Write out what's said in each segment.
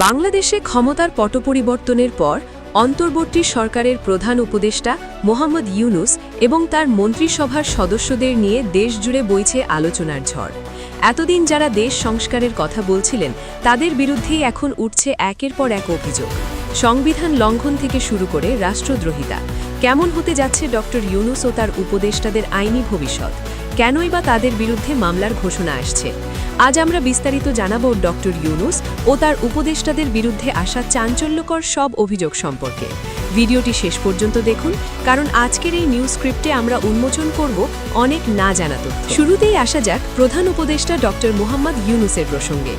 বাংলাদেশে ক্ষমতার পটপরিবর্তনের পর অন্তর্বর্তী সরকারের প্রধান উপদেষ্টা মোহাম্মদ ইউনুস এবং তার মন্ত্রিসভার সদস্যদের নিয়ে দেশজুড়ে বইছে আলোচনার ঝড়। এতদিন যারা দেশ সংস্কারের কথা বলছিলেন তাদের বিরুদ্ধেই এখন উঠছে একের পর এক অভিযোগ। সংবিধান লঙ্ঘন থেকে শুরু করে রাষ্ট্রদ্রোহিতা। কেমন হতে যাচ্ছে ডক্টর ইউনুস ও তার উপদেষ্টাদের আইনি ভবিষ্যৎ? কেনই বা তাদের বিরুদ্ধে মামলার ঘোষণা আসছে? আজ আমরা বিস্তারিত জানাবো ডক্টর ইউনুস ও তার উপদেষ্টাদের বিরুদ্ধে আসা চাঞ্চল্যকর সব অভিযোগ সম্পর্কে। ভিডিওটি শেষ পর্যন্ত দেখুন, কারণ আজকের এই নিউজ স্ক্রিপ্টে আমরা উন্মোচন করব অনেক না জানা তথ্য। শুরুতেই আসা যাক প্রধান উপদেষ্টা ডক্টর মোহাম্মদ ইউনুসের প্রসঙ্গে।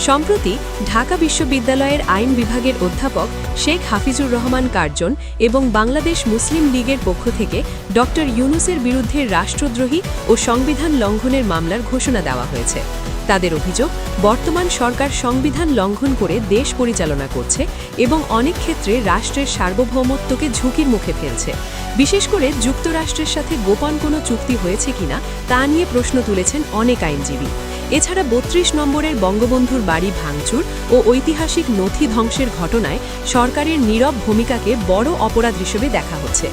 সম্প্রতি ঢাকা বিশ্ববিদ্যালয়ের আইন বিভাগের অধ্যাপক শেখ হাফিজুর রহমান কার্জন এবং বাংলাদেশ মুসলিম লীগের পক্ষ থেকে ডক্টর ইউনুসের বিরুদ্ধে রাষ্ট্রদ্রোহী ও সংবিধান লঙ্ঘনের মামলার ঘোষণা দেওয়া হয়েছে। তাদের অভিযোগ, বর্তমান সরকার সংবিধান লঙ্ঘন করে দেশ পরিচালনা করছে এবং অনেক ক্ষেত্রে রাষ্ট্রের সার্বভৌমত্বকে ঝুঁকির মুখে ফেলছে। বিশেষ করে যুক্তরাষ্ট্রের সাথে গোপন কোনো চুক্তি হয়েছে কিনা তা নিয়ে প্রশ্ন তুলেছেন অনেক আইনজীবী। এছাড়া ৩২ নম্বরের বঙ্গবন্ধুর বাড়ি ভাঙচুর ও ঐতিহাসিক নথি ধ্বংসের ঘটনায় সরকারের নীরব ভূমিকাকে বড় অপরাধ হিসেবে দেখা হচ্ছে।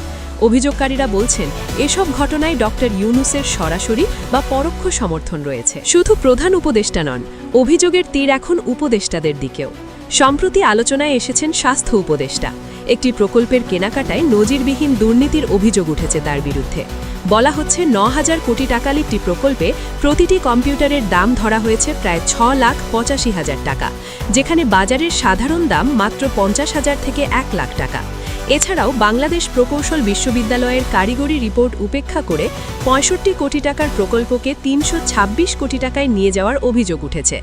অভিযোগকারীরা বলছেন, এসব ঘটনায় ডক্টর ইউনুসের সরাসরি বা পরোক্ষ সমর্থন রয়েছে। শুধু প্রধান উপদেষ্টা নন, অভিযোগের তীর এখন উপদেষ্টাদের দিকেও। সম্প্রতি আলোচনায় এসেছেন স্বাস্থ্য উপদেষ্টা। একটি প্রকল্পের কেনাকাটায় নজিরবিহীন দুর্নীতির অভিযোগ উঠেছে তার বিরুদ্ধে। বলা হচ্ছে ৯,০০০ কোটি টাকার একটি প্রকল্পে প্রতিটি কম্পিউটারের দাম ধরা হয়েছে প্রায় ৬,৮৫,০০০ টাকা, যেখানে বাজারের সাধারণ দাম মাত্র ৫০,০০০ থেকে ১ লাখ টাকা। এছাড়াও বাংলাদেশ প্রকৌশল বিশ্ববিদ্যালয়ের কারিগরি রিপোর্ট উপেক্ষা করে ৬৫ কোটি টাকার প্রকল্পকে ৩২৬ কোটি টাকায় নিয়ে যাওয়ার অভিযোগ উঠেছে।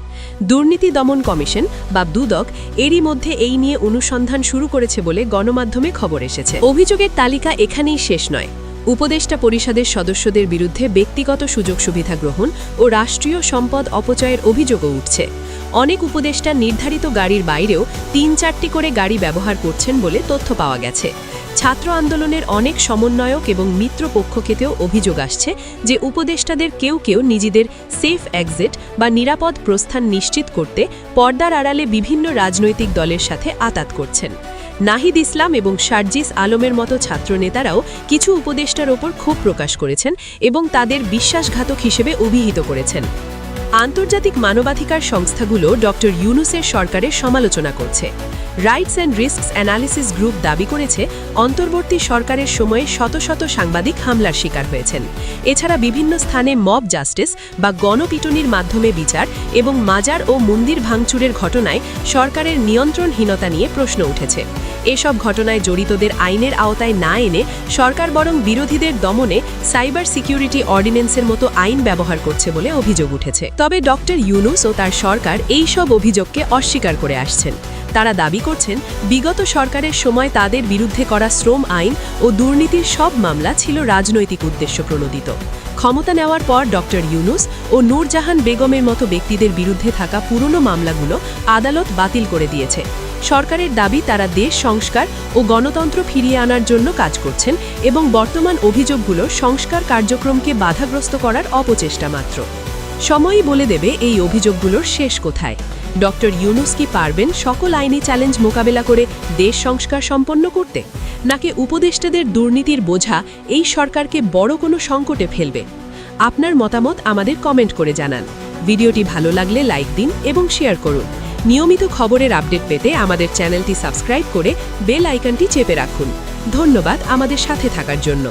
দুর্নীতি দমন কমিশন বা দুদক এরই মধ্যে এই নিয়ে অনুসন্ধান শুরু করেছে বলে গণমাধ্যমে খবর এসেছে। অভিযোগের তালিকা এখানেই শেষ নয়। উপদেষ্টা পরিষদের সদস্যদের বিরুদ্ধে ব্যক্তিগত সুযোগ সুবিধা গ্রহণ ও রাষ্ট্রীয় সম্পদ অপচয়ের অভিযোগও উঠছে। অনেক উপদেষ্টা নির্ধারিত গাড়ির বাইরেও ৩-৪টি করে গাড়ি ব্যবহার করছেন বলে তথ্য পাওয়া গেছে। ছাত্র আন্দোলনের অনেক সমন্বয়ক এবং মিত্র পক্ষকেতেও অভিযোগ আসছে যে উপদেষ্টাদের কেউ কেউ নিজেদের সেফ এক্সিট বা নিরাপদ প্রস্থান নিশ্চিত করতে পর্দার আড়ালে বিভিন্ন রাজনৈতিক দলের সাথে আঁতাত করছেন। নাহিদ ইসলাম এবং শারজিস আলমের মতো ছাত্রনেতারাও কিছু উপদেষ্টার ওপর ক্ষোভ প্রকাশ করেছেন এবং তাদের বিশ্বাসঘাতক হিসেবে অভিহিত করেছেন। আন্তর্জাতিক মানবাধিকার সংস্থাগুলো ডক্টর ইউনুসের সরকারের সমালোচনা করছে। Rights and risks analysis group দাবি করেছে, অন্তর্বর্তী সরকারের সময়ে শত শত সাংবাদিক হামলার শিকার হয়েছেন। এছাড়া বিভিন্ন স্থানে মব জাস্টিস বা গণপিটুনির মাধ্যমে বিচার এবং মাজার ও মন্দির ভাঙচুরের ঘটনায় সরকারের নিয়ন্ত্রণহীনতা নিয়ে প্রশ্ন উঠেছে। এসব ঘটনায় জড়িতদের আইনের আওতায় না এনে সরকার বরং বিরোধীদের দমনে সাইবার সিকিউরিটি অর্ডিন্যান্সের মতো আইন ব্যবহার করছে বলে অভিযোগ উঠেছে। তবে ডক্টর ইউনুস ও তার সরকার এই সব অভিযোগকে অস্বীকার করে আসছেন। তারা দাবি করছেন, বিগত সরকারের সময় তাদের বিরুদ্ধে করা শ্রম আইন ও দুর্নীতির সব মামলা ছিল রাজনৈতিক উদ্দেশ্য প্রণোদিত। ক্ষমতা নেওয়ার পর ডক্টর ইউনুস ও নূরজাহান বেগমের মতো ব্যক্তিদের বিরুদ্ধে থাকা পুরনো মামলাগুলো আদালত বাতিল করে দিয়েছে। সরকারের দাবি, তারা দেশ সংস্কার ও গণতন্ত্র ফিরিয়ে আনার জন্য কাজ করছেন এবং বর্তমান অভিযোগগুলো সংস্কার কার্যক্রমকে বাধাগ্রস্ত করার অপচেষ্টা মাত্র। সময়ই বলে দেবে এই অভিযোগগুলোর শেষ কোথায়। ডক্টর ইউনুস কি পারবেন সকল আইনি চ্যালেঞ্জ মোকাবেলা করে দেশ সংস্কার সম্পন্ন করতে, নাকি উপদেষ্টাদের দুর্নীতির বোঝা এই সরকারকে বড় কোনো সংকটে ফেলবে? আপনার মতামত আমাদের কমেন্ট করে জানান। ভিডিওটি ভালো লাগলে লাইক দিন এবং শেয়ার করুন। নিয়মিত খবরের আপডেট পেতে আমাদের চ্যানেলটি সাবস্ক্রাইব করে বেল আইকনটি চেপে রাখুন। ধন্যবাদ আমাদের সাথে থাকার জন্য।